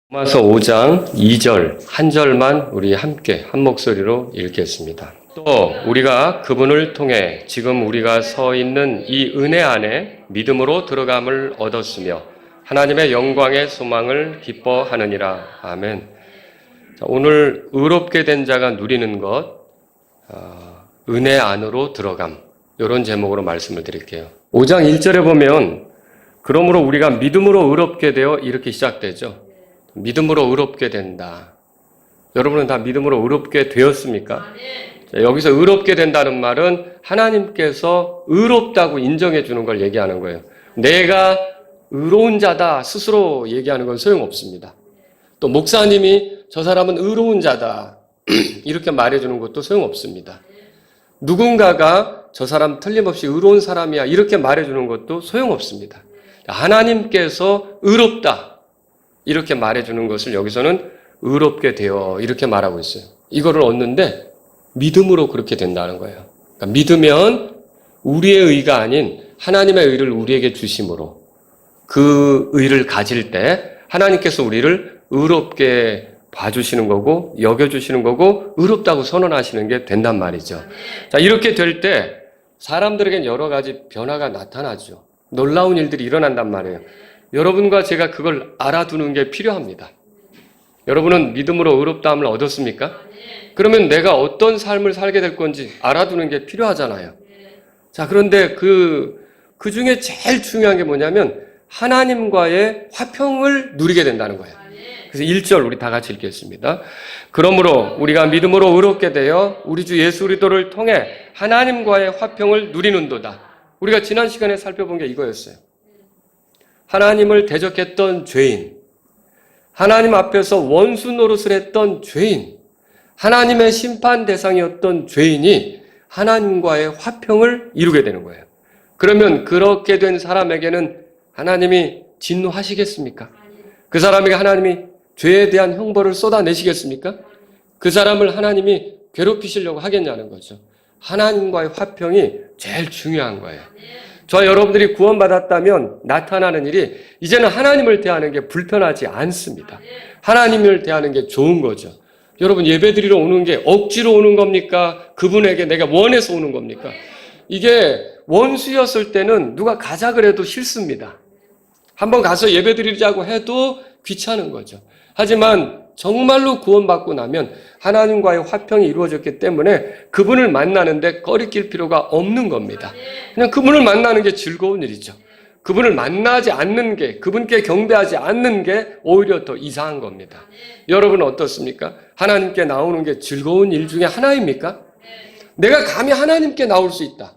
로마서 5장 2절 한 절만 우리 함께 한 목소리로 읽겠습니다. 또 우리가 그분을 통해 지금 우리가 서 있는 이 은혜 안에 믿음으로 들어감을 얻었으며 하나님의 영광의 소망을 기뻐하느니라. 아멘. 오늘 의롭게 된 자가 누리는 것, 은혜 안으로 들어감, 이런 제목으로 말씀을 드릴게요. 5장 1절에 보면 그러므로 우리가 믿음으로 의롭게 되어 이렇게 시작되죠. 믿음으로 의롭게 된다. 여러분은 다 믿음으로 의롭게 되었습니까? 자, 여기서 의롭게 된다는 말은 하나님께서 의롭다고 인정해 주는 걸 얘기하는 거예요. 내가 의로운 자다 스스로 얘기하는 건 소용없습니다. 또 목사님이 저 사람은 의로운 자다 이렇게 말해주는 것도 소용없습니다. 누군가가 저 사람 틀림없이 의로운 사람이야 이렇게 말해주는 것도 소용없습니다. 하나님께서 의롭다 이렇게 말해주는 것을 여기서는 의롭게 되어 이렇게 말하고 있어요. 이거를 얻는데 믿음으로 그렇게 된다는 거예요. 그러니까 믿으면 우리의 의가 아닌 하나님의 의를 우리에게 주심으로 그 의를 가질 때 하나님께서 우리를 의롭게 봐주시는 거고 여겨주시는 거고 의롭다고 선언하시는 게 된단 말이죠. 자, 이렇게 될 때 사람들에겐 여러 가지 변화가 나타나죠. 놀라운 일들이 일어난단 말이에요. 여러분과 제가 그걸 알아두는 게 필요합니다. 여러분은 믿음으로 의롭다함을 얻었습니까? 그러면 내가 어떤 삶을 살게 될 건지 알아두는 게 필요하잖아요. 자, 그런데 그 중에 제일 중요한 게 뭐냐면 하나님과의 화평을 누리게 된다는 거예요. 그래서 1절 우리 다 같이 읽겠습니다. 그러므로 우리가 믿음으로 의롭게 되어 우리 주 예수 그리스도를 통해 하나님과의 화평을 누리는도다. 우리가 지난 시간에 살펴본 게 이거였어요. 하나님을 대적했던 죄인, 하나님 앞에서 원수 노릇을 했던 죄인, 하나님의 심판 대상이었던 죄인이 하나님과의 화평을 이루게 되는 거예요. 그러면 그렇게 된 사람에게는 하나님이 진노하시겠습니까? 그 사람에게 하나님이 죄에 대한 형벌을 쏟아내시겠습니까? 그 사람을 하나님이 괴롭히시려고 하겠냐는 거죠. 하나님과의 화평이 제일 중요한 거예요. 저와 여러분들이 구원받았다면 나타나는 일이 이제는 하나님을 대하는 게 불편하지 않습니다. 하나님을 대하는 게 좋은 거죠. 여러분 예배드리러 오는 게 억지로 오는 겁니까? 그분에게 내가 원해서 오는 겁니까? 이게 원수였을 때는 누가 가자 그래도 싫습니다. 한번 가서 예배드리자고 해도 귀찮은 거죠. 하지만 정말로 구원받고 나면 하나님과의 화평이 이루어졌기 때문에 그분을 만나는데 꺼리낄 필요가 없는 겁니다. 그냥 그분을 만나는 게 즐거운 일이죠. 그분을 만나지 않는 게, 그분께 경배하지 않는 게 오히려 더 이상한 겁니다. 여러분은 어떻습니까? 하나님께 나오는 게 즐거운 일 중에 하나입니까? 내가 감히 하나님께 나올 수 있다.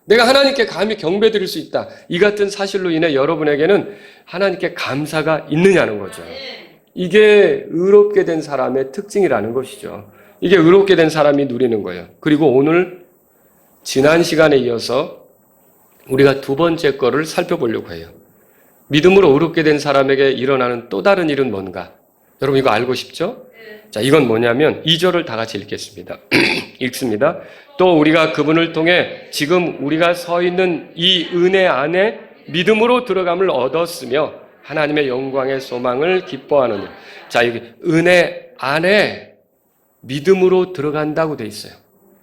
내가 하나님께 감히 경배드릴 수 있다. 이 같은 사실로 인해 여러분에게는 하나님께 감사가 있느냐는 거죠. 이게 의롭게 된 사람의 특징이라는 것이죠. 이게 의롭게 된 사람이 누리는 거예요. 그리고 오늘 지난 시간에 이어서 우리가 두 번째 거를 살펴보려고 해요. 믿음으로 의롭게 된 사람에게 일어나는 또 다른 일은 뭔가? 여러분 이거 알고 싶죠? 자, 이건 뭐냐면 2절을 다 같이 읽겠습니다. 읽습니다. 또 우리가 그분을 통해 지금 우리가 서 있는 이 은혜 안에 믿음으로 들어감을 얻었으며 하나님의 영광의 소망을 기뻐하느니. 자, 여기 은혜 안에 믿음으로 들어간다고 돼 있어요.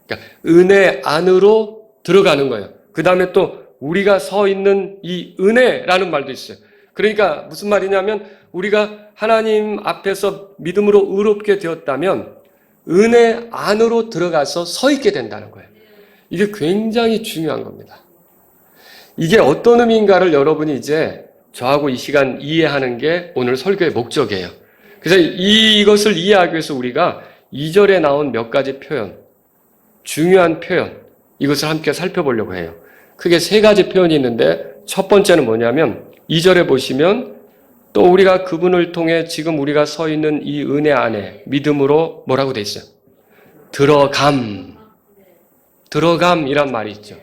그러니까 은혜 안으로 들어가는 거예요. 그 다음에 또 우리가 서 있는 이 은혜라는 말도 있어요. 그러니까 무슨 말이냐면 우리가 하나님 앞에서 믿음으로 의롭게 되었다면 은혜 안으로 들어가서 서 있게 된다는 거예요. 이게 굉장히 중요한 겁니다. 이게 어떤 의미인가를 여러분이 이제 저하고 이 시간 이해하는 게 오늘 설교의 목적이에요. 그래서 이것을 이해하기 위해서 우리가 2절에 나온 몇 가지 표현, 중요한 표현, 이것을 함께 살펴보려고 해요. 크게 세 가지 표현이 있는데 첫 번째는 뭐냐면 2절에 보시면 또 우리가 그분을 통해 지금 우리가 서 있는 이 은혜 안에 믿음으로 뭐라고 돼 있어요? 들어감이란 말이 있죠.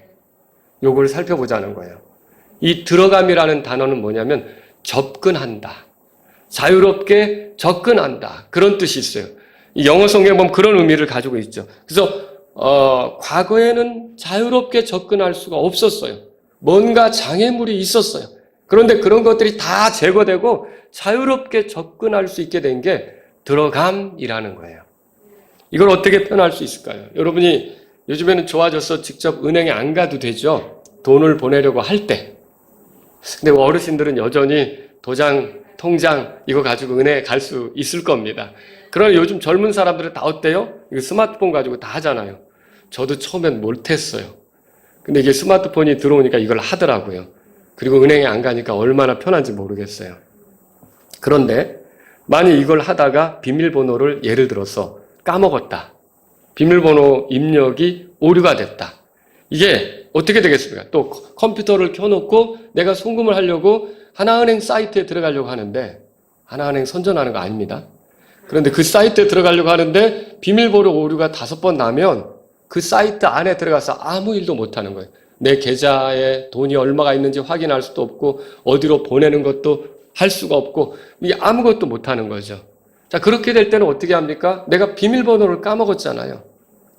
요걸 살펴보자는 거예요. 이 들어감이라는 단어는 뭐냐면 접근한다. 자유롭게 접근한다. 그런 뜻이 있어요. 이 영어 성경에 보면 그런 의미를 가지고 있죠. 그래서 과거에는 자유롭게 접근할 수가 없었어요. 뭔가 장애물이 있었어요. 그런데 그런 것들이 다 제거되고 자유롭게 접근할 수 있게 된 게 들어감이라는 거예요. 이걸 어떻게 표현할 수 있을까요? 여러분이 요즘에는 좋아져서 직접 은행에 안 가도 되죠. 돈을 보내려고 할 때. 근데 어르신들은 여전히 도장, 통장 이거 가지고 은행에 갈 수 있을 겁니다. 그러나 요즘 젊은 사람들은 다 어때요? 이거 스마트폰 가지고 다 하잖아요. 저도 처음엔 못했어요. 근데 이게 스마트폰이 들어오니까 이걸 하더라고요. 그리고 은행에 안 가니까 얼마나 편한지 모르겠어요. 그런데 만약 이걸 하다가 비밀번호를 예를 들어서 까먹었다. 비밀번호 입력이 오류가 됐다. 이게 어떻게 되겠습니까? 또 컴퓨터를 켜놓고 내가 송금을 하려고 하나은행 사이트에 들어가려고 하는데 하나은행 선전하는 거 아닙니다. 그런데 그 사이트에 들어가려고 하는데 비밀번호 오류가 5번 나면 그 사이트 안에 들어가서 아무 일도 못하는 거예요. 내 계좌에 돈이 얼마가 있는지 확인할 수도 없고 어디로 보내는 것도 할 수가 없고 아무것도 못하는 거죠. 자, 그렇게 될 때는 어떻게 합니까? 내가 비밀번호를 까먹었잖아요.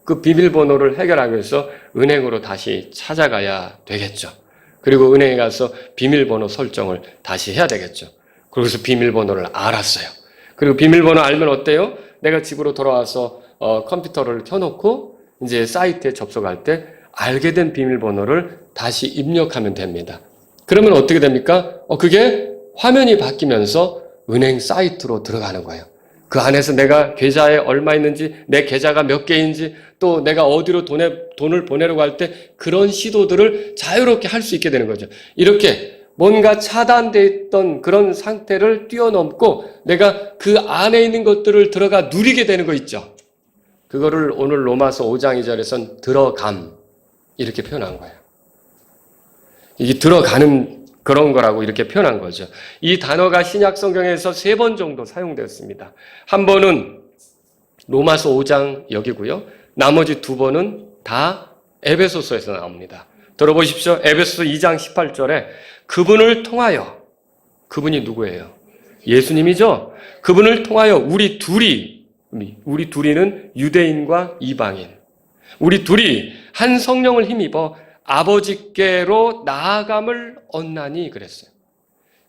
그 비밀번호를 해결하기 위해서 은행으로 다시 찾아가야 되겠죠. 그리고 은행에 가서 비밀번호 설정을 다시 해야 되겠죠. 그래서 비밀번호를 알았어요. 그리고 비밀번호 알면 어때요? 내가 집으로 돌아와서 컴퓨터를 켜놓고 이제 사이트에 접속할 때 알게 된 비밀번호를 다시 입력하면 됩니다. 그러면 어떻게 됩니까? 그게 화면이 바뀌면서 은행 사이트로 들어가는 거예요. 그 안에서 내가 계좌에 얼마 있는지, 내 계좌가 몇 개인지, 또 내가 어디로 돈을 보내려고 할 때 그런 시도들을 자유롭게 할 수 있게 되는 거죠. 이렇게 뭔가 차단되어 있던 그런 상태를 뛰어넘고 내가 그 안에 있는 것들을 들어가 누리게 되는 거 있죠. 그거를 오늘 로마서 5장 2절에선 들어감 이렇게 표현한 거예요. 이게 들어가는 그런 거라고 이렇게 표현한 거죠. 이 단어가 신약 성경에서 3번 정도 사용되었습니다. 한 번은 로마서 5장 여기고요. 나머지 2번은 다 에베소서에서 나옵니다. 들어보십시오. 에베소서 2장 18절에 그분을 통하여, 그분이 누구예요? 예수님이죠? 그분을 통하여 우리 둘이는 유대인과 이방인, 우리 둘이 한 성령을 힘입어 아버지께로 나아감을 얻나니 그랬어요.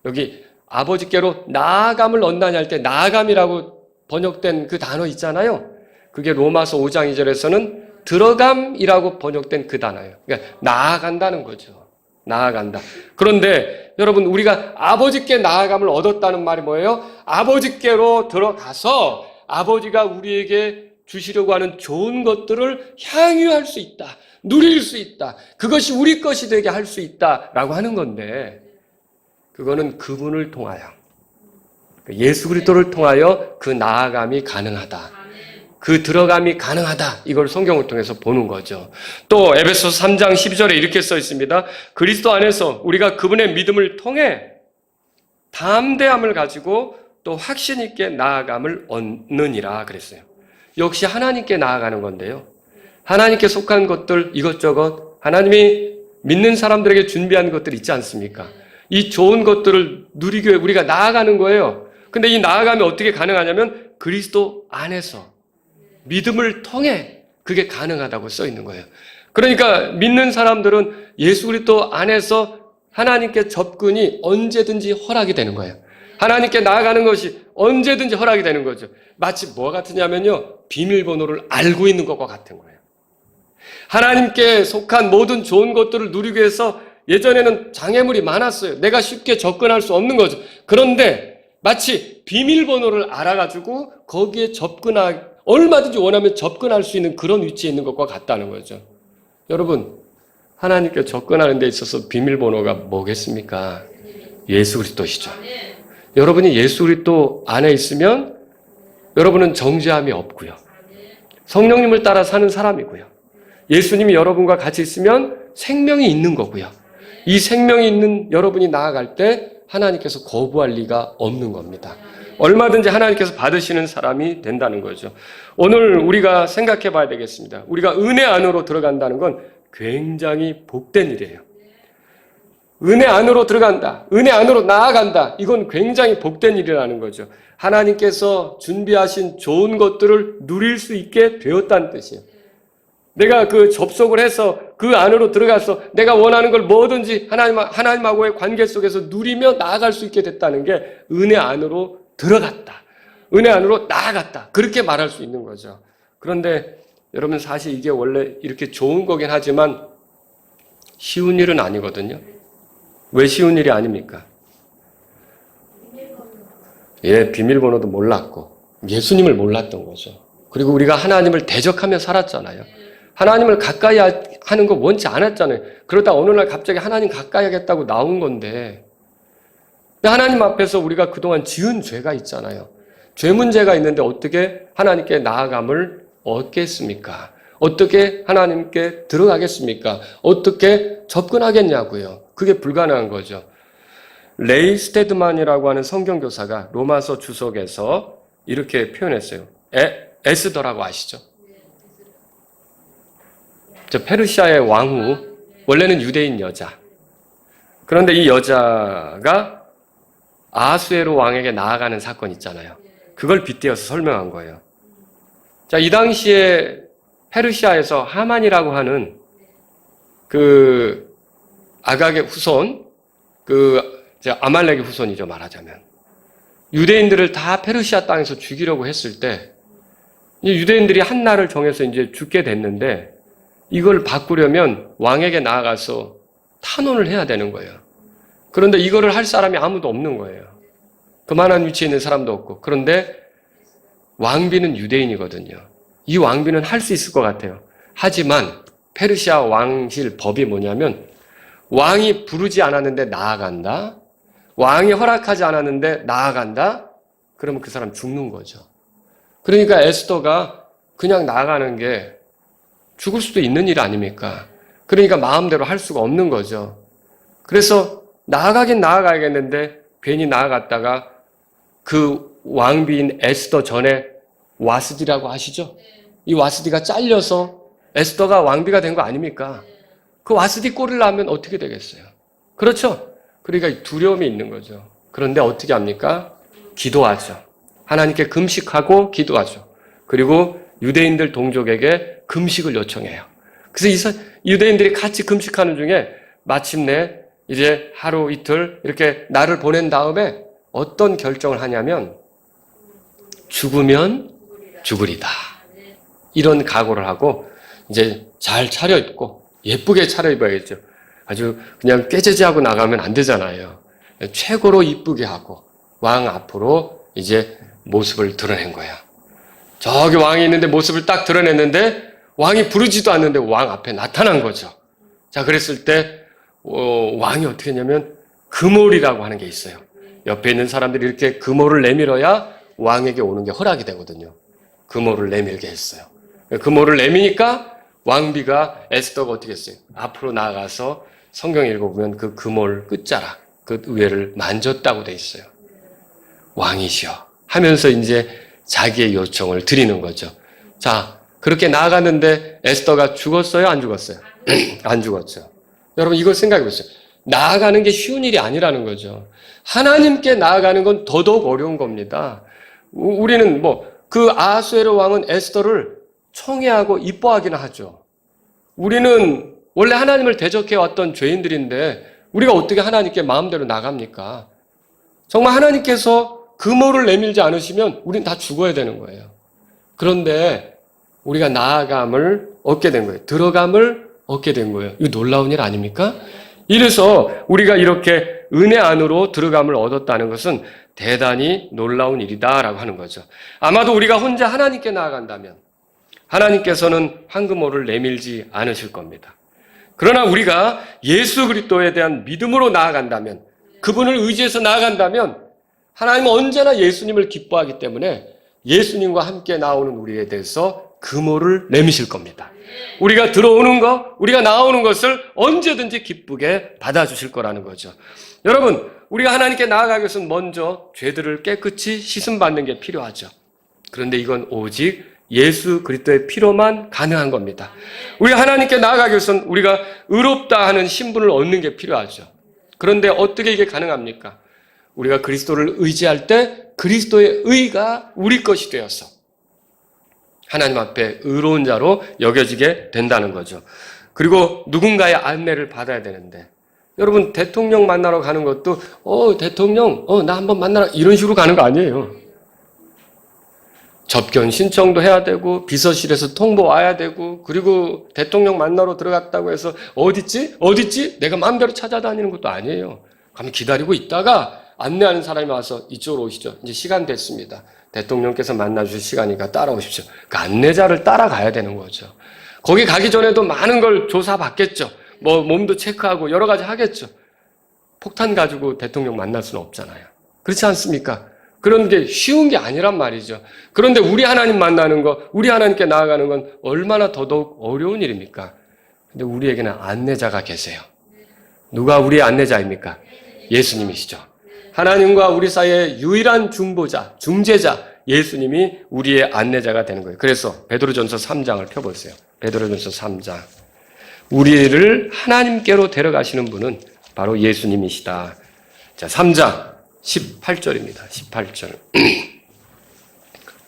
여기 아버지께로 나아감을 얻나니 할 때 나아감이라고 번역된 그 단어 있잖아요. 그게 로마서 5장 2절에서는 들어감이라고 번역된 그 단어예요. 그러니까 나아간다는 거죠. 나아간다. 그런데 여러분 우리가 아버지께 나아감을 얻었다는 말이 뭐예요? 아버지께로 들어가서 아버지가 우리에게 주시려고 하는 좋은 것들을 향유할 수 있다. 누릴 수 있다. 그것이 우리 것이 되게 할 수 있다라고 하는 건데 그거는 그분을 통하여 예수 그리스도를 통하여 그 나아감이 가능하다. 그 들어감이 가능하다. 이걸 성경을 통해서 보는 거죠. 또 에베소서 3장 12절에 이렇게 써 있습니다. 그리스도 안에서 우리가 그분의 믿음을 통해 담대함을 가지고 또 확신 있게 나아감을 얻느니라 그랬어요. 역시 하나님께 나아가는 건데요. 하나님께 속한 것들 이것저것 하나님이 믿는 사람들에게 준비한 것들 있지 않습니까? 이 좋은 것들을 누리기 위해 우리가 나아가는 거예요. 근데 이 나아감이 어떻게 가능하냐면 그리스도 안에서 믿음을 통해 그게 가능하다고 써 있는 거예요. 그러니까 믿는 사람들은 예수 그리스도 안에서 하나님께 접근이 언제든지 허락이 되는 거예요. 하나님께 나아가는 것이 언제든지 허락이 되는 거죠. 마치 뭐 같으냐면요. 비밀번호를 알고 있는 것과 같은 거예요. 하나님께 속한 모든 좋은 것들을 누리기 위해서 예전에는 장애물이 많았어요. 내가 쉽게 접근할 수 없는 거죠. 그런데 마치 비밀번호를 알아가지고 거기에 얼마든지 원하면 접근할 수 있는 그런 위치에 있는 것과 같다는 거죠. 여러분, 하나님께 접근하는 데 있어서 비밀번호가 뭐겠습니까? 예수 그리스도시죠. 여러분이 예수 그리스도 안에 있으면 여러분은 정죄함이 없고요. 성령님을 따라 사는 사람이고요. 예수님이 여러분과 같이 있으면 생명이 있는 거고요. 이 생명이 있는 여러분이 나아갈 때 하나님께서 거부할 리가 없는 겁니다. 얼마든지 하나님께서 받으시는 사람이 된다는 거죠. 오늘 우리가 생각해 봐야 되겠습니다. 우리가 은혜 안으로 들어간다는 건 굉장히 복된 일이에요. 은혜 안으로 들어간다. 은혜 안으로 나아간다. 이건 굉장히 복된 일이라는 거죠. 하나님께서 준비하신 좋은 것들을 누릴 수 있게 되었다는 뜻이에요. 내가 그 접속을 해서 그 안으로 들어가서 내가 원하는 걸 뭐든지 하나님하고의 관계 속에서 누리며 나아갈 수 있게 됐다는 게 은혜 안으로 들어갔다. 은혜 안으로 나아갔다. 그렇게 말할 수 있는 거죠. 그런데 여러분 사실 이게 원래 이렇게 좋은 거긴 하지만 쉬운 일은 아니거든요. 왜 쉬운 일이 아닙니까? 예, 비밀번호도 몰랐고 예수님을 몰랐던 거죠. 그리고 우리가 하나님을 대적하며 살았잖아요. 하나님을 가까이 하는 거 원치 않았잖아요. 그러다 어느 날 갑자기 하나님 가까이 하겠다고 나온 건데 하나님 앞에서 우리가 그동안 지은 죄가 있잖아요. 죄 문제가 있는데 어떻게 하나님께 나아감을 얻겠습니까? 어떻게 하나님께 들어가겠습니까? 어떻게 접근하겠냐고요. 그게 불가능한 거죠. 레이 스테드만이라고 하는 성경교사가 로마서 주석에서 이렇게 표현했어요. 에스더라고 아시죠? 저 페르시아의 왕후, 원래는 유대인 여자. 그런데 이 여자가 아하수에로 왕에게 나아가는 사건 있잖아요. 그걸 빗대어서 설명한 거예요. 자, 이 당시에 페르시아에서 하만이라고 하는 그 아각의 후손, 아말렉의 후손이죠, 말하자면. 유대인들을 다 페르시아 땅에서 죽이려고 했을 때, 유대인들이 한 날을 정해서 이제 죽게 됐는데, 이걸 바꾸려면 왕에게 나아가서 탄원을 해야 되는 거예요. 그런데 이거를 할 사람이 아무도 없는 거예요. 그만한 위치에 있는 사람도 없고. 그런데 왕비는 유대인이거든요. 이 왕비는 할 수 있을 것 같아요. 하지만 페르시아 왕실 법이 뭐냐면 왕이 부르지 않았는데 나아간다. 왕이 허락하지 않았는데 나아간다. 그러면 그 사람 죽는 거죠. 그러니까 에스더가 그냥 나아가는 게 죽을 수도 있는 일 아닙니까? 그러니까 마음대로 할 수가 없는 거죠. 그래서 나아가긴 나아가야겠는데 괜히 나아갔다가 그 왕비인 에스더 전에 와스디라고 아시죠? 이 와스디가 잘려서 에스더가 왕비가 된 거 아닙니까? 그 와스디 꼴을 낳으면 어떻게 되겠어요? 그렇죠? 그러니까 두려움이 있는 거죠. 그런데 어떻게 합니까? 기도하죠. 하나님께 금식하고 기도하죠. 그리고 유대인들 동족에게 금식을 요청해요. 그래서 유대인들이 같이 금식하는 중에 마침내 이제 하루 이틀 이렇게 날을 보낸 다음에 어떤 결정을 하냐면 죽으면 죽으리다. 이런 각오를 하고 이제 잘 차려입고 예쁘게 차려입어야겠죠. 아주 그냥 꾀죄죄하고 나가면 안 되잖아요. 최고로 이쁘게 하고 왕 앞으로 이제 모습을 드러낸 거야. 저기 왕이 있는데 모습을 딱 드러냈는데 왕이 부르지도 않는데 왕 앞에 나타난 거죠. 자, 그랬을 때 왕이 어떻게 했냐면 금올이라고 하는 게 있어요. 옆에 있는 사람들이 이렇게 금올을 내밀어야 왕에게 오는 게 허락이 되거든요. 금올을 내밀게 했어요. 금올을 내미니까 왕비가 에스더가 어떻게 했어요? 앞으로 나아가서 성경 읽어보면 그 금올 끝자락, 그 위에를 만졌다고 돼 있어요. 왕이시여 하면서 이제 자기의 요청을 드리는 거죠. 자, 그렇게 나아갔는데 에스더가 죽었어요? 안 죽었어요? 안 죽었죠. 여러분 이걸 생각해 보세요. 나아가는 게 쉬운 일이 아니라는 거죠. 하나님께 나아가는 건 더더욱 어려운 겁니다. 우리는 그 아하수에로 왕은 에스더를 청해하고 이뻐하기는 하죠. 우리는 원래 하나님을 대적해 왔던 죄인들인데 우리가 어떻게 하나님께 마음대로 나갑니까? 정말 하나님께서 금호를 내밀지 않으시면 우린 다 죽어야 되는 거예요. 그런데 우리가 나아감을 얻게 된 거예요. 들어감을 얻게 된 거예요. 이거 놀라운 일 아닙니까? 이래서 우리가 이렇게 은혜 안으로 들어감을 얻었다는 것은 대단히 놀라운 일이다라고 하는 거죠. 아마도 우리가 혼자 하나님께 나아간다면 하나님께서는 황금호를 내밀지 않으실 겁니다. 그러나 우리가 예수 그리스도에 대한 믿음으로 나아간다면, 그분을 의지해서 나아간다면 하나님은 언제나 예수님을 기뻐하기 때문에 예수님과 함께 나오는 우리에 대해서 금호를 내미실 겁니다. 우리가 들어오는 것, 우리가 나오는 것을 언제든지 기쁘게 받아주실 거라는 거죠. 여러분, 우리가 하나님께 나아가기 위해서는 먼저 죄들을 깨끗이 씻음받는 게 필요하죠. 그런데 이건 오직 예수 그리스도의 피로만 가능한 겁니다. 우리가 하나님께 나아가기 위해서는 우리가 의롭다 하는 신분을 얻는 게 필요하죠. 그런데 어떻게 이게 가능합니까? 우리가 그리스도를 의지할 때 그리스도의 의가 우리 것이 되어서 하나님 앞에 의로운 자로 여겨지게 된다는 거죠. 그리고 누군가의 안내를 받아야 되는데, 여러분 대통령 만나러 가는 것도 대통령 나 한번 만나라 이런 식으로 가는 거 아니에요. 접견 신청도 해야 되고 비서실에서 통보 와야 되고, 그리고 대통령 만나러 들어갔다고 해서 어딨지? 내가 마음대로 찾아다니는 것도 아니에요. 가면 기다리고 있다가 안내하는 사람이 와서 이쪽으로 오시죠. 이제 시간 됐습니다. 대통령께서 만나주실 시간이니까 따라오십시오. 그 안내자를 따라가야 되는 거죠. 거기 가기 전에도 많은 걸 조사받겠죠. 뭐 몸도 체크하고 여러 가지 하겠죠. 폭탄 가지고 대통령 만날 수는 없잖아요. 그렇지 않습니까? 그런 게 쉬운 게 아니란 말이죠. 그런데 우리 하나님 만나는 거, 우리 하나님께 나아가는 건 얼마나 더더욱 어려운 일입니까? 근데 우리에게는 안내자가 계세요. 누가 우리의 안내자입니까? 예수님이시죠. 하나님과 우리 사이의 유일한 중재자 예수님이 우리의 안내자가 되는 거예요. 그래서 베드로전서 3장을 펴보세요. 베드로전서 3장. 우리를 하나님께로 데려가시는 분은 바로 예수님이시다. 자, 3장 18절입니다. 18절.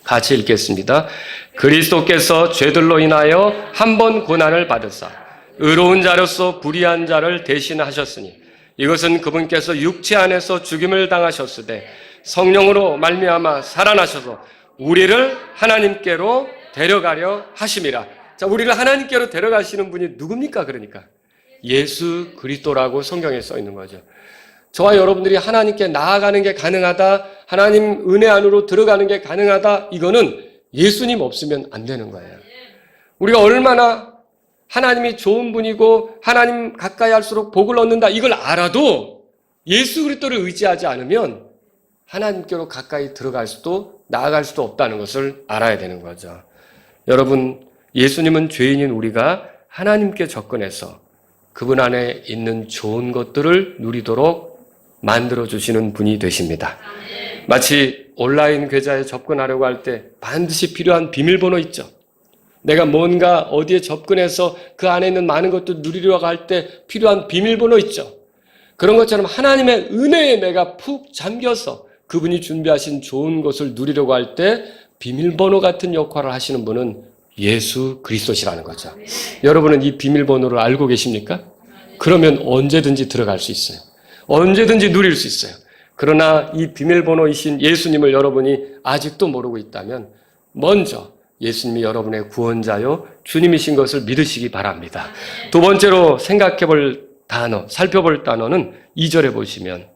같이 읽겠습니다. 그리스도께서 죄들로 인하여 한 번 고난을 받으사 의로운 자로서 불의한 자를 대신하셨으니 이것은 그분께서 육체 안에서 죽임을 당하셨으되 성령으로 말미암아 살아나셔서 우리를 하나님께로 데려가려 하심이라. 자, 우리를 하나님께로 데려가시는 분이 누굽니까? 그러니까 예수 그리스도라고 성경에 써 있는 거죠. 저와 여러분들이 하나님께 나아가는 게 가능하다, 하나님 은혜 안으로 들어가는 게 가능하다, 이거는 예수님 없으면 안 되는 거예요. 우리가 얼마나 하나님이 좋은 분이고 하나님 가까이 할수록 복을 얻는다, 이걸 알아도 예수 그리스도를 의지하지 않으면 하나님께로 가까이 들어갈 수도 나아갈 수도 없다는 것을 알아야 되는 거죠. 여러분, 예수님은 죄인인 우리가 하나님께 접근해서 그분 안에 있는 좋은 것들을 누리도록 만들어주시는 분이 되십니다. 마치 온라인 계좌에 접근하려고 할 때 반드시 필요한 비밀번호 있죠. 내가 뭔가 어디에 접근해서 그 안에 있는 많은 것도 누리려고 할 때 필요한 비밀번호 있죠. 그런 것처럼 하나님의 은혜에 내가 푹 잠겨서 그분이 준비하신 좋은 것을 누리려고 할 때 비밀번호 같은 역할을 하시는 분은 예수 그리스도시라는 거죠. 여러분은 이 비밀번호를 알고 계십니까? 그러면 언제든지 들어갈 수 있어요. 언제든지 누릴 수 있어요. 그러나 이 비밀번호이신 예수님을 여러분이 아직도 모르고 있다면 먼저 예수님이 여러분의 구원자요 주님이신 것을 믿으시기 바랍니다. 두 번째로 살펴볼 단어는 2절에 보시면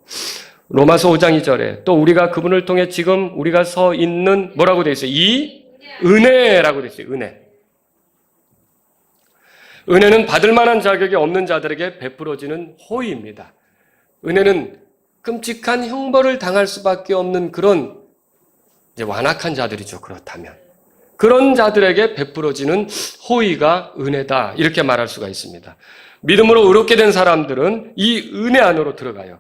로마서 5장 2절에 또 우리가 그분을 통해 지금 우리가 서 있는 뭐라고 되어 있어요? 이 은혜라고 되어 있어요. 은혜는 받을 만한 자격이 없는 자들에게 베풀어지는 호의입니다. 은혜는 끔찍한 형벌을 당할 수밖에 없는 그런 이제 완악한 자들이죠. 그렇다면 그런 자들에게 베풀어지는 호의가 은혜다, 이렇게 말할 수가 있습니다. 믿음으로 의롭게 된 사람들은 이 은혜 안으로 들어가요.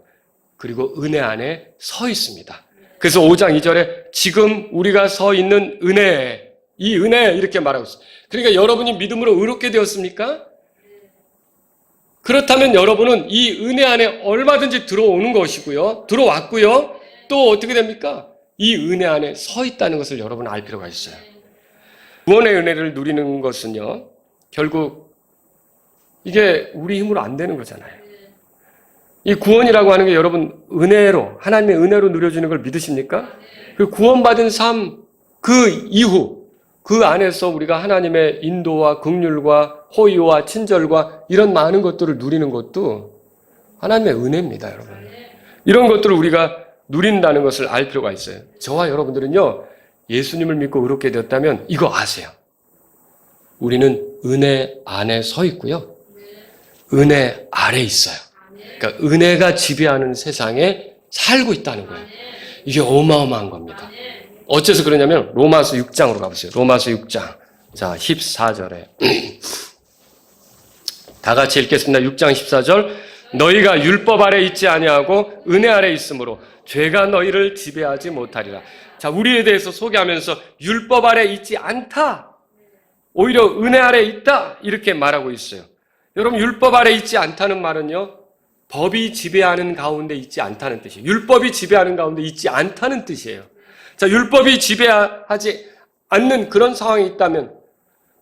그리고 은혜 안에 서 있습니다. 그래서 5장 2절에 지금 우리가 서 있는 은혜, 이 은혜 이렇게 말하고 있어요. 그러니까 여러분이 믿음으로 의롭게 되었습니까? 그렇다면 여러분은 이 은혜 안에 얼마든지 들어오는 것이고요. 들어왔고요. 또 어떻게 됩니까? 이 은혜 안에 서 있다는 것을 여러분은 알 필요가 있어요. 구원의 은혜를 누리는 것은요, 결국 이게 우리 힘으로 안 되는 거잖아요. 이 구원이라고 하는 게 여러분 은혜로, 하나님의 은혜로 누려지는 걸 믿으십니까? 그 구원받은 삶, 그 이후 그 안에서 우리가 하나님의 인도와 긍휼과 호의와 친절과 이런 많은 것들을 누리는 것도 하나님의 은혜입니다, 여러분. 이런 것들을 우리가 누린다는 것을 알 필요가 있어요. 저와 여러분들은요, 예수님을 믿고 의롭게 되었다면 이거 아세요. 우리는 은혜 안에 서 있고요. 은혜 아래 있어요. 그러니까 은혜가 지배하는 세상에 살고 있다는 거예요. 이게 어마어마한 겁니다. 어째서 그러냐면 로마서 6장으로 가보세요. 로마서 6장. 자, 14절에 다 같이 읽겠습니다. 6장 14절. 너희가 율법 아래 있지 아니하고 은혜 아래 있으므로 죄가 너희를 지배하지 못하리라. 자, 우리에 대해서 소개하면서 율법 아래 있지 않다, 오히려 은혜 아래 있다, 이렇게 말하고 있어요. 여러분, 율법 아래 있지 않다는 말은요, 법이 지배하는 가운데 있지 않다는 뜻이에요. 율법이 지배하는 가운데 있지 않다는 뜻이에요. 자, 율법이 지배하지 않는 그런 상황이 있다면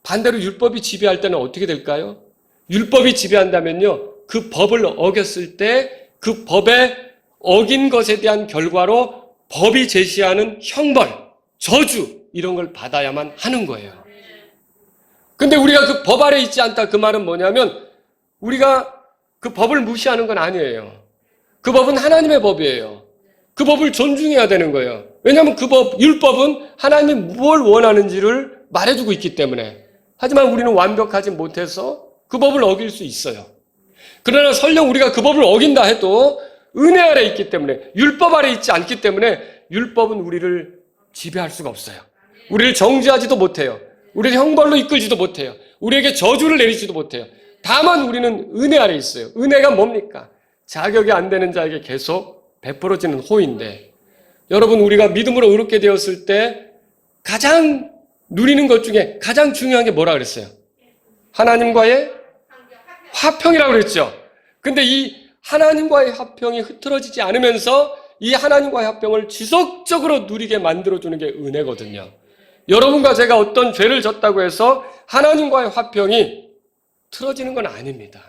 반대로 율법이 지배할 때는 어떻게 될까요? 율법이 지배한다면요, 그 법을 어겼을 때 그 법에 어긴 것에 대한 결과로 법이 제시하는 형벌, 저주 이런 걸 받아야만 하는 거예요. 근데 우리가 그 법 아래 있지 않다, 그 말은 뭐냐면 우리가 그 법을 무시하는 건 아니에요. 그 법은 하나님의 법이에요. 그 법을 존중해야 되는 거예요. 왜냐하면 그 법, 율법은 하나님이 뭘 원하는지를 말해주고 있기 때문에. 하지만 우리는 완벽하지 못해서 그 법을 어길 수 있어요. 그러나 설령 우리가 그 법을 어긴다 해도 은혜 아래 있기 때문에, 율법 아래 있지 않기 때문에 율법은 우리를 지배할 수가 없어요. 우리를 정죄하지도 못해요. 우리를 형벌로 이끌지도 못해요. 우리에게 저주를 내리지도 못해요. 다만 우리는 은혜 아래 있어요. 은혜가 뭡니까? 자격이 안 되는 자에게 계속 베풀어지는 호인데, 여러분, 우리가 믿음으로 의롭게 되었을 때 가장 누리는 것 중에 가장 중요한 게 뭐라 그랬어요? 하나님과의 화평이라고 그랬죠. 근데 이 하나님과의 화평이 흐트러지지 않으면서 이 하나님과의 화평을 지속적으로 누리게 만들어주는 게 은혜거든요. 여러분과 제가 어떤 죄를 졌다고 해서 하나님과의 화평이 틀어지는 건 아닙니다.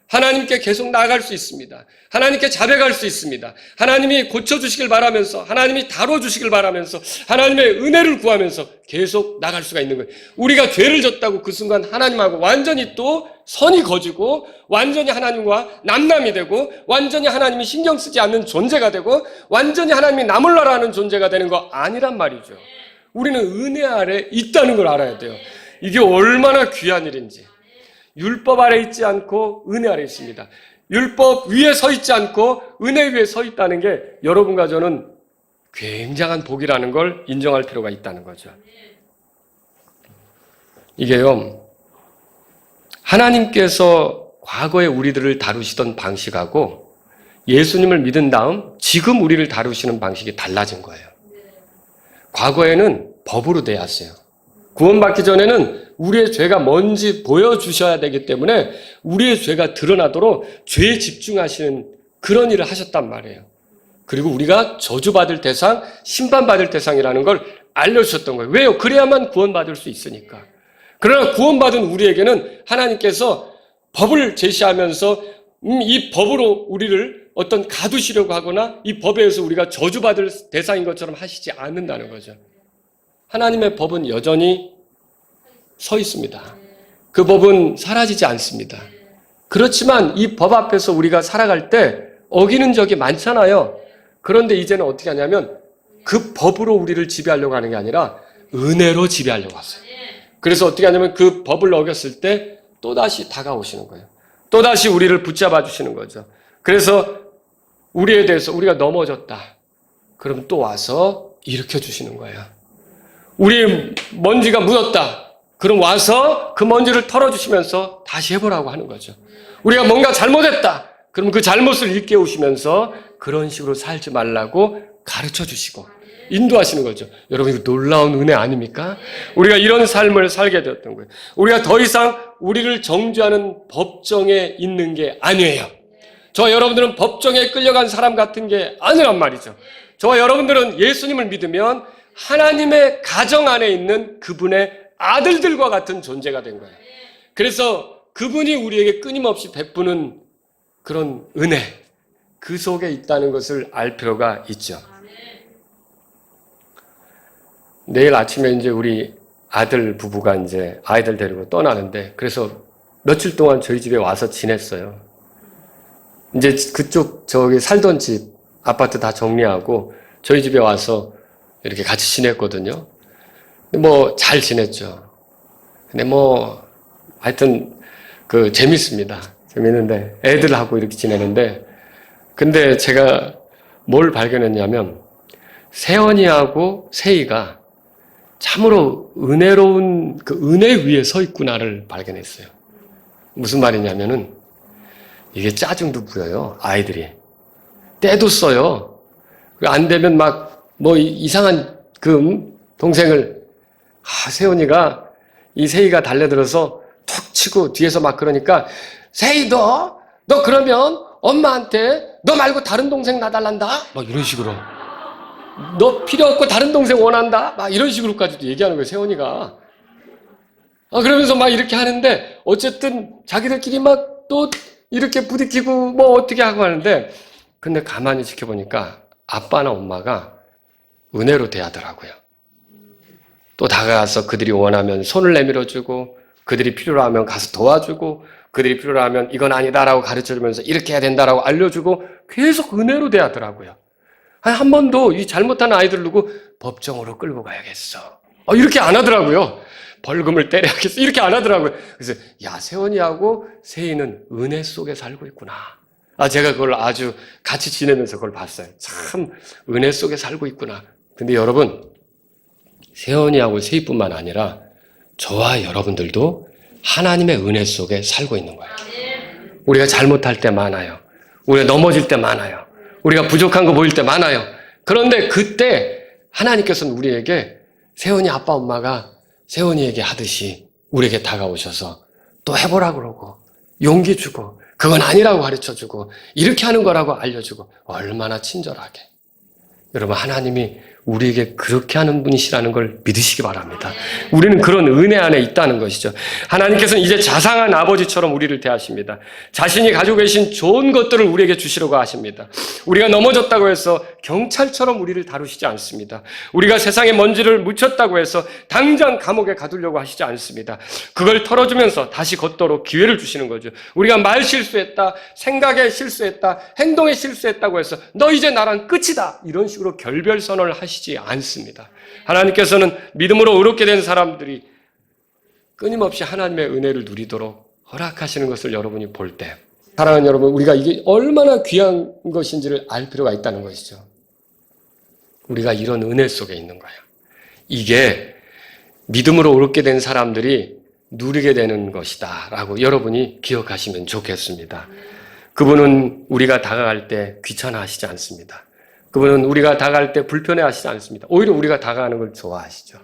하나님께 계속 나아갈 수 있습니다. 하나님께 자백할 수 있습니다. 하나님이 고쳐주시길 바라면서, 하나님이 다뤄주시길 바라면서, 하나님의 은혜를 구하면서 계속 나갈 수가 있는 거예요. 우리가 죄를 졌다고 그 순간 하나님하고 완전히 또 선이 거지고, 완전히 하나님과 남남이 되고, 완전히 하나님이 신경 쓰지 않는 존재가 되고, 완전히 하나님이 나몰라라 하는 존재가 되는 거 아니란 말이죠. 우리는 은혜 아래 있다는 걸 알아야 돼요. 이게 얼마나 귀한 일인지. 율법 아래 있지 않고 은혜 아래 있습니다. 율법 위에 서 있지 않고 은혜 위에 서 있다는 게 여러분과 저는 굉장한 복이라는 걸 인정할 필요가 있다는 거죠. 이게요, 하나님께서 과거에 우리들을 다루시던 방식하고 예수님을 믿은 다음 지금 우리를 다루시는 방식이 달라진 거예요. 과거에는 법으로 대했어요. 구원받기 전에는 우리의 죄가 뭔지 보여주셔야 되기 때문에 우리의 죄가 드러나도록 죄에 집중하시는 그런 일을 하셨단 말이에요. 그리고 우리가 저주받을 대상, 심판받을 대상이라는 걸 알려주셨던 거예요. 왜요? 그래야만 구원받을 수 있으니까. 그러나 구원받은 우리에게는 하나님께서 법을 제시하면서 이 법으로 우리를 어떤 가두시려고 하거나 이 법에 의해서 우리가 저주받을 대상인 것처럼 하시지 않는다는 거죠. 하나님의 법은 여전히 서 있습니다. 그 법은 사라지지 않습니다. 그렇지만 이 법 앞에서 우리가 살아갈 때 어기는 적이 많잖아요. 그런데 이제는 어떻게 하냐면 그 법으로 우리를 지배하려고 하는 게 아니라 은혜로 지배하려고 하세요. 그래서 어떻게 하냐면 그 법을 어겼을 때 또다시 다가오시는 거예요. 또다시 우리를 붙잡아 주시는 거죠. 그래서 우리에 대해서 우리가 넘어졌다. 그럼 또 와서 일으켜 주시는 거예요. 우리의 먼지가 묻었다. 그럼 와서 그 먼지를 털어주시면서 다시 해보라고 하는 거죠. 우리가 뭔가 잘못했다. 그럼 그 잘못을 일깨우시면서 그런 식으로 살지 말라고 가르쳐 주시고 인도하시는 거죠. 여러분, 이거 놀라운 은혜 아닙니까? 우리가 이런 삶을 살게 되었던 거예요. 우리가 더 이상 우리를 정죄하는 법정에 있는 게 아니에요. 저와 여러분들은 법정에 끌려간 사람 같은 게 아니란 말이죠. 저와 여러분들은 예수님을 믿으면 하나님의 가정 안에 있는 그분의 아들들과 같은 존재가 된 거예요. 그래서 그분이 우리에게 끊임없이 베푸는 그런 은혜, 그 속에 있다는 것을 알 필요가 있죠. 내일 아침에 이제 우리 아들 부부가 이제 아이들 데리고 떠나는데, 그래서 며칠 동안 저희 집에 와서 지냈어요. 이제 그쪽 저기 살던 집 아파트 다 정리하고 저희 집에 와서 이렇게 같이 지냈거든요. 뭐 잘 지냈죠. 근데 뭐 하여튼 재밌습니다. 재밌는데 애들하고 이렇게 지내는데, 근데 제가 뭘 발견했냐면 세연이하고 세희가 참으로 은혜로운 그 은혜 위에 서 있구나를 발견했어요. 무슨 말이냐면은 이게 짜증도 부려요. 아이들이 때도 써요. 안 되면 막 뭐 이상한 동생을 세연이가 이 세희가 달려들어서 툭 치고 뒤에서 막 그러니까, 세희 너 그러면 엄마한테 너 말고 다른 동생 놔달란다? 막 이런 식으로. 너 필요 없고 다른 동생 원한다? 막 이런 식으로까지도 얘기하는 거예요, 세원이가. 그러면서 막 이렇게 하는데, 어쨌든 자기들끼리 막 또 이렇게 부딪히고 뭐 어떻게 하고 하는데, 근데 가만히 지켜보니까 아빠나 엄마가 은혜로 대하더라고요. 또 다가가서 그들이 원하면 손을 내밀어주고, 그들이 필요로 하면 가서 도와주고, 그들이 필요로 하면 이건 아니다라고 가르쳐주면서 이렇게 해야 된다라고 알려주고, 계속 은혜로 대하더라고요. 한 번도 이 잘못한 아이들을 두고 법정으로 끌고 가야겠어, 이렇게 안 하더라고요. 벌금을 때려야겠어, 이렇게 안 하더라고요. 그래서 야, 세원이하고 세희는 은혜 속에 살고 있구나. 제가 그걸 아주 같이 지내면서 그걸 봤어요. 참 은혜 속에 살고 있구나. 근데 여러분, 세원이하고 세희뿐만 아니라 저와 여러분들도 하나님의 은혜 속에 살고 있는 거예요. 우리가 잘못할 때 많아요. 우리가 넘어질 때 많아요. 우리가 부족한 거 보일 때 많아요. 그런데 그때 하나님께서는 우리에게 세원이 아빠 엄마가 세원이에게 하듯이 우리에게 다가오셔서 또 해보라 그러고 용기 주고 그건 아니라고 가르쳐주고 이렇게 하는 거라고 알려주고, 얼마나 친절하게. 여러분, 하나님이 우리에게 그렇게 하는 분이시라는 걸 믿으시기 바랍니다. 우리는 그런 은혜 안에 있다는 것이죠. 하나님께서는 이제 자상한 아버지처럼 우리를 대하십니다. 자신이 가지고 계신 좋은 것들을 우리에게 주시려고 하십니다. 우리가 넘어졌다고 해서 경찰처럼 우리를 다루시지 않습니다. 우리가 세상에 먼지를 묻혔다고 해서 당장 감옥에 가두려고 하시지 않습니다. 그걸 털어주면서 다시 걷도록 기회를 주시는 거죠. 우리가 말 실수했다, 생각에 실수했다, 행동에 실수했다고 해서 너 이제 나랑 끝이다, 이런 식으로 결별선언을 하시지 않습니다. 하나님께서는 믿음으로 의롭게 된 사람들이 끊임없이 하나님의 은혜를 누리도록 허락하시는 것을 여러분이 볼 때, 사랑하는 여러분, 우리가 이게 얼마나 귀한 것인지를 알 필요가 있다는 것이죠. 우리가 이런 은혜 속에 있는 거예요. 이게 믿음으로 의롭게 된 사람들이 누리게 되는 것이다 라고 여러분이 기억하시면 좋겠습니다. 그분은 우리가 다가갈 때 귀찮아하시지 않습니다. 그분은 우리가 다가갈 때 불편해하시지 않습니다. 오히려 우리가 다가가는 걸 좋아하시죠.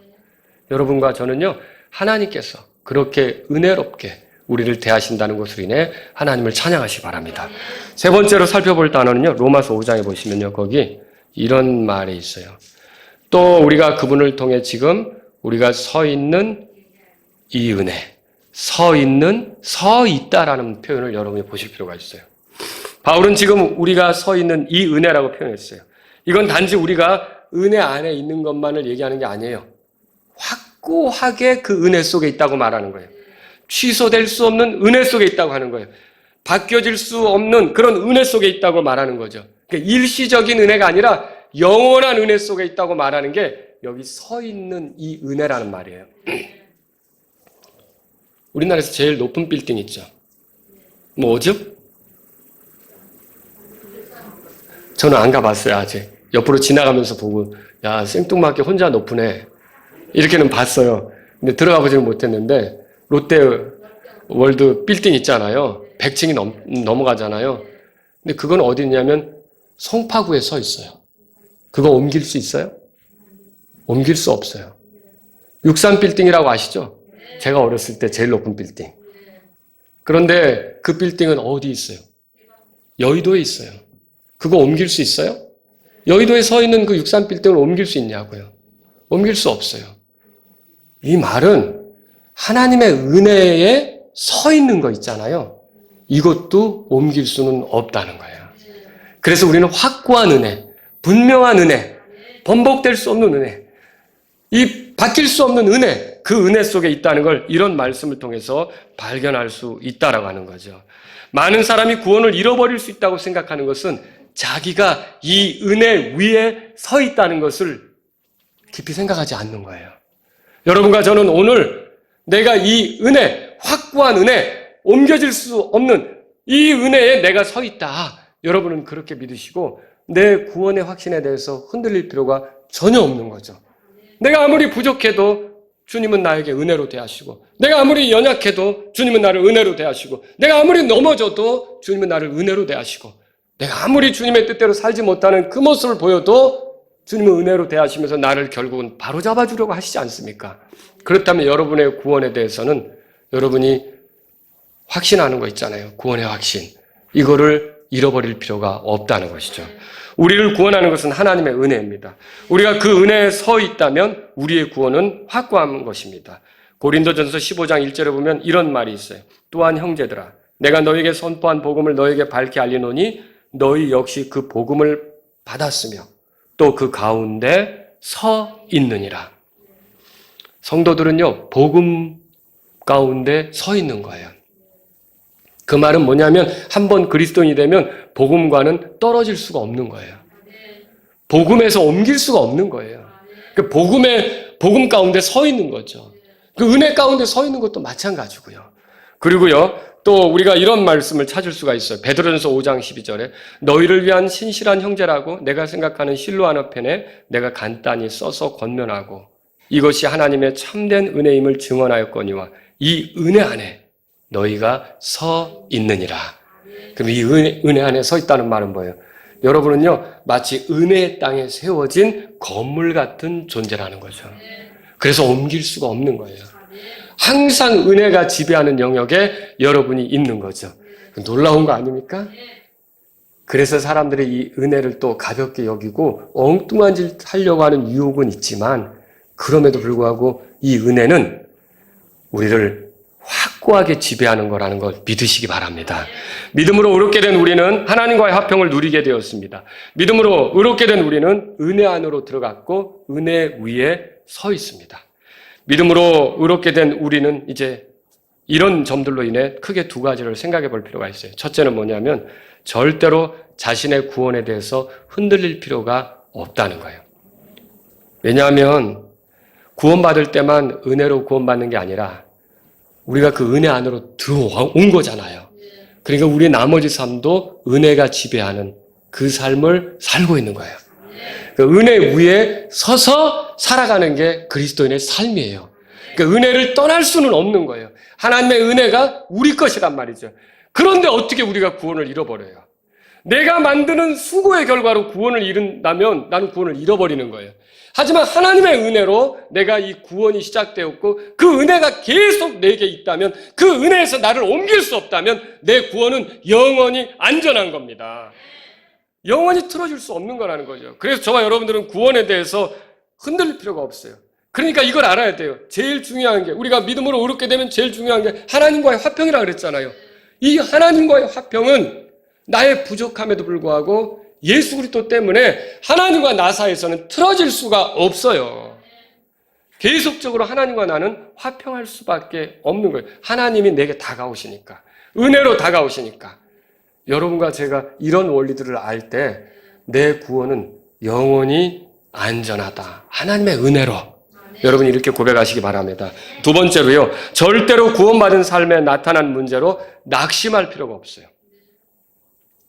여러분과 저는요, 하나님께서 그렇게 은혜롭게 우리를 대하신다는 것으로 인해 하나님을 찬양하시기 바랍니다. 세 번째로 살펴볼 단어는요, 로마서 5장에 보시면요, 거기 이런 말이 있어요. 또 우리가 그분을 통해 지금 우리가 서 있는 이 은혜, 서 있다라는 표현을 여러분이 보실 필요가 있어요. 바울은 지금 우리가 서 있는 이 은혜라고 표현했어요. 이건 단지 우리가 은혜 안에 있는 것만을 얘기하는 게 아니에요. 확고하게 그 은혜 속에 있다고 말하는 거예요. 취소될 수 없는 은혜 속에 있다고 하는 거예요. 바뀌어질 수 없는 그런 은혜 속에 있다고 말하는 거죠. 그러니까 일시적인 은혜가 아니라 영원한 은혜 속에 있다고 말하는 게 여기 서 있는 이 은혜라는 말이에요. 우리나라에서 제일 높은 빌딩 있죠. 뭐죠? 저는 안 가봤어요, 아직. 옆으로 지나가면서 보고, 야, 생뚱맞게 혼자 높으네, 이렇게는 봤어요. 근데 들어가 보지는 못했는데, 롯데 월드 빌딩 있잖아요. 100층이 넘어가잖아요. 근데 그건 어디 있냐면 송파구에 서 있어요. 그거 옮길 수 있어요? 옮길 수 없어요. 63 빌딩이라고 아시죠? 제가 어렸을 때 제일 높은 빌딩. 그런데 그 빌딩은 어디 있어요? 여의도에 있어요. 그거 옮길 수 있어요? 여의도에 서 있는 그 63 빌딩을 옮길 수 있냐고요? 옮길 수 없어요. 이 말은 하나님의 은혜에 서 있는 거 있잖아요. 이것도 옮길 수는 없다는 거예요. 그래서 우리는 확고한 은혜, 분명한 은혜, 번복될 수 없는 은혜, 이 바뀔 수 없는 은혜, 그 은혜 속에 있다는 걸 이런 말씀을 통해서 발견할 수 있다라고 하는 거죠. 많은 사람이 구원을 잃어버릴 수 있다고 생각하는 것은 자기가 이 은혜 위에 서 있다는 것을 깊이 생각하지 않는 거예요. 여러분과 저는 오늘 내가 이 은혜, 확고한 은혜, 옮겨질 수 없는 이 은혜에 내가 서 있다. 여러분은 그렇게 믿으시고 내 구원의 확신에 대해서 흔들릴 필요가 전혀 없는 거죠. 내가 아무리 부족해도 주님은 나에게 은혜로 대하시고, 내가 아무리 연약해도 주님은 나를 은혜로 대하시고, 내가 아무리 넘어져도 주님은 나를 은혜로 대하시고, 내가 아무리 주님의 뜻대로 살지 못하는 그 모습을 보여도 주님은 은혜로 대하시면서 나를 결국은 바로잡아 주려고 하시지 않습니까? 그렇다면 여러분의 구원에 대해서는 여러분이 확신하는 거 있잖아요. 구원의 확신. 이거를 잃어버릴 필요가 없다는 것이죠. 우리를 구원하는 것은 하나님의 은혜입니다. 우리가 그 은혜에 서 있다면 우리의 구원은 확고한 것입니다. 고린도전서 15장 1절에 보면 이런 말이 있어요. 또한 형제들아, 내가 너에게 선포한 복음을 너에게 밝히 알리노니 너희 역시 그 복음을 받았으며 또 그 가운데 서 있느니라. 성도들은요, 복음 가운데 서 있는 거예요. 그 말은 뭐냐면 한번 그리스도인이 되면 복음과는 떨어질 수가 없는 거예요. 복음에서 옮길 수가 없는 거예요. 그 복음 가운데 서 있는 거죠. 그 은혜 가운데 서 있는 것도 마찬가지고요. 그리고요, 또 우리가 이런 말씀을 찾을 수가 있어요. 베드로전서 5장 12절에 너희를 위한 신실한 형제라고 내가 생각하는 실로아너 편에 내가 간단히 써서 권면하고 이것이 하나님의 참된 은혜임을 증언하였거니와 이 은혜 안에 너희가 서 있느니라. 그럼 이 은혜 안에 서 있다는 말은 뭐예요? 여러분은요, 마치 은혜의 땅에 세워진 건물 같은 존재라는 거죠. 그래서 옮길 수가 없는 거예요. 항상 은혜가 지배하는 영역에 여러분이 있는 거죠. 놀라운 거 아닙니까? 그래서 사람들이 이 은혜를 또 가볍게 여기고 엉뚱한 짓 하려고 하는 유혹은 있지만 그럼에도 불구하고 이 은혜는 우리를 확고하게 지배하는 거라는 걸 믿으시기 바랍니다. 믿음으로 의롭게 된 우리는 하나님과의 화평을 누리게 되었습니다. 믿음으로 의롭게 된 우리는 은혜 안으로 들어갔고 은혜 위에 서 있습니다. 믿음으로 의롭게 된 우리는 이제 이런 점들로 인해 크게 두 가지를 생각해 볼 필요가 있어요. 첫째는 뭐냐면 절대로 자신의 구원에 대해서 흔들릴 필요가 없다는 거예요. 왜냐하면 구원받을 때만 은혜로 구원받는 게 아니라 우리가 그 은혜 안으로 들어온 거잖아요. 그러니까 우리의 나머지 삶도 은혜가 지배하는 그 삶을 살고 있는 거예요. 그 은혜 위에 서서 살아가는 게 그리스도인의 삶이에요. 그 은혜를 떠날 수는 없는 거예요. 하나님의 은혜가 우리 것이란 말이죠. 그런데 어떻게 우리가 구원을 잃어버려요? 내가 만드는 수고의 결과로 구원을 잃는다면 나는 구원을 잃어버리는 거예요. 하지만 하나님의 은혜로 내가 이 구원이 시작되었고 그 은혜가 계속 내게 있다면 그 은혜에서 나를 옮길 수 없다면 내 구원은 영원히 안전한 겁니다. 영원히 틀어질 수 없는 거라는 거죠. 그래서 저와 여러분들은 구원에 대해서 흔들릴 필요가 없어요. 그러니까 이걸 알아야 돼요. 제일 중요한 게 우리가 믿음으로 의롭게 되면 제일 중요한 게 하나님과의 화평이라고 그랬잖아요. 이 하나님과의 화평은 나의 부족함에도 불구하고 예수 그리스도 때문에 하나님과 나 사이에서는 틀어질 수가 없어요. 계속적으로 하나님과 나는 화평할 수밖에 없는 거예요. 하나님이 내게 다가오시니까. 은혜로 다가오시니까. 여러분과 제가 이런 원리들을 알 때 내 구원은 영원히 안전하다. 하나님의 은혜로. 여러분이 이렇게 고백하시기 바랍니다. 두 번째로요. 절대로 구원받은 삶에 나타난 문제로 낙심할 필요가 없어요.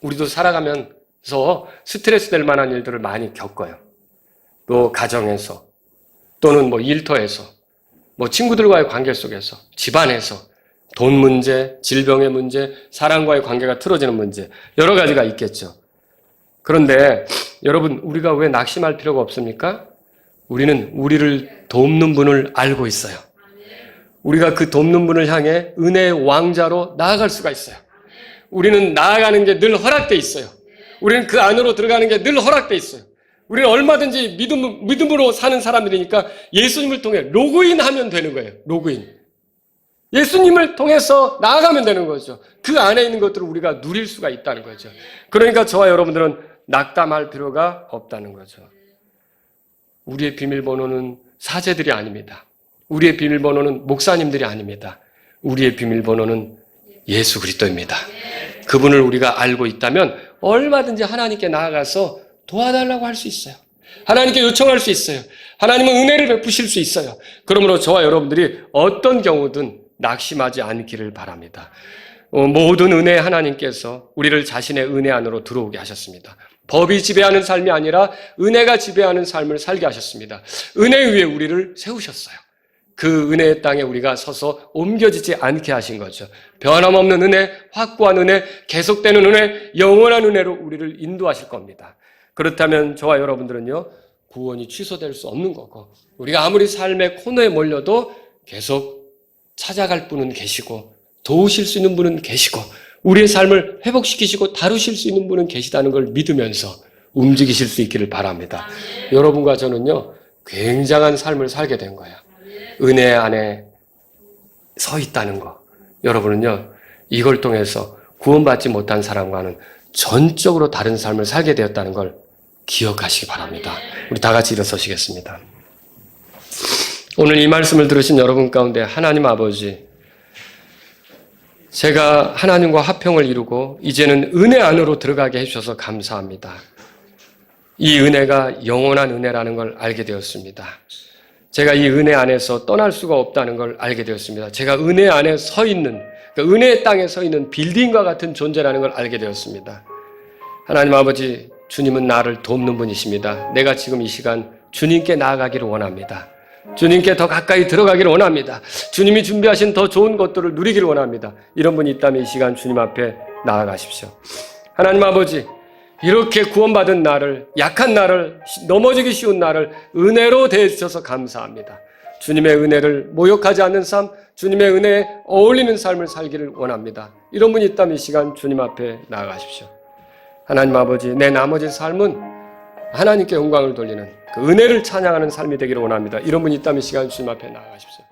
우리도 살아가면서 스트레스 될 만한 일들을 많이 겪어요. 또 가정에서 또는 일터에서 친구들과의 관계 속에서 집안에서 돈 문제, 질병의 문제, 사랑과의 관계가 틀어지는 문제 여러 가지가 있겠죠. 그런데 여러분 우리가 왜 낙심할 필요가 없습니까? 우리는 우리를 돕는 분을 알고 있어요. 우리가 그 돕는 분을 향해 은혜의 왕자로 나아갈 수가 있어요. 우리는 나아가는 게 늘 허락돼 있어요. 우리는 그 안으로 들어가는 게 늘 허락돼 있어요. 우리는 얼마든지 믿음으로 사는 사람들이니까 예수님을 통해 로그인하면 되는 거예요. 로그인. 예수님을 통해서 나아가면 되는 거죠. 그 안에 있는 것들을 우리가 누릴 수가 있다는 거죠. 그러니까 저와 여러분들은 낙담할 필요가 없다는 거죠. 우리의 비밀번호는 사제들이 아닙니다. 우리의 비밀번호는 목사님들이 아닙니다. 우리의 비밀번호는 예수 그리스도입니다. 그분을 우리가 알고 있다면 얼마든지 하나님께 나아가서 도와달라고 할 수 있어요. 하나님께 요청할 수 있어요. 하나님은 은혜를 베푸실 수 있어요. 그러므로 저와 여러분들이 어떤 경우든 낙심하지 않기를 바랍니다. 모든 은혜 하나님께서 우리를 자신의 은혜 안으로 들어오게 하셨습니다. 법이 지배하는 삶이 아니라 은혜가 지배하는 삶을 살게 하셨습니다. 은혜 위에 우리를 세우셨어요. 그 은혜의 땅에 우리가 서서 옮겨지지 않게 하신 거죠. 변함없는 은혜, 확고한 은혜, 계속되는 은혜, 영원한 은혜로 우리를 인도하실 겁니다. 그렇다면 저와 여러분들은요, 구원이 취소될 수 없는 거고 우리가 아무리 삶의 코너에 몰려도 계속 찾아갈 분은 계시고 도우실 수 있는 분은 계시고 우리의 삶을 회복시키시고 다루실 수 있는 분은 계시다는 걸 믿으면서 움직이실 수 있기를 바랍니다. 여러분과 저는요, 굉장한 삶을 살게 된 거예요. 은혜 안에 서 있다는 거. 여러분은요, 이걸 통해서 구원받지 못한 사람과는 전적으로 다른 삶을 살게 되었다는 걸 기억하시기 바랍니다. 우리 다 같이 일어서시겠습니다. 오늘 이 말씀을 들으신 여러분 가운데 하나님 아버지, 제가 하나님과 화평을 이루고 이제는 은혜 안으로 들어가게 해주셔서 감사합니다. 이 은혜가 영원한 은혜라는 걸 알게 되었습니다. 제가 이 은혜 안에서 떠날 수가 없다는 걸 알게 되었습니다. 제가 은혜 안에 서 있는, 그러니까 은혜의 땅에 서 있는 빌딩과 같은 존재라는 걸 알게 되었습니다. 하나님 아버지, 주님은 나를 돕는 분이십니다. 내가 지금 이 시간 주님께 나아가기를 원합니다. 주님께 더 가까이 들어가기를 원합니다. 주님이 준비하신 더 좋은 것들을 누리기를 원합니다. 이런 분이 있다면 이 시간 주님 앞에 나아가십시오. 하나님 아버지, 이렇게 구원받은 나를, 약한 나를, 넘어지기 쉬운 나를 은혜로 대해주셔서 감사합니다. 주님의 은혜를 모욕하지 않는 삶, 주님의 은혜에 어울리는 삶을 살기를 원합니다. 이런 분이 있다면 이 시간 주님 앞에 나아가십시오. 하나님 아버지, 내 나머지 삶은 하나님께 영광을 돌리는 그 은혜를 찬양하는 삶이 되기를 원합니다. 이런 분이 있다면 이 시간 주님 앞에 나아가십시오.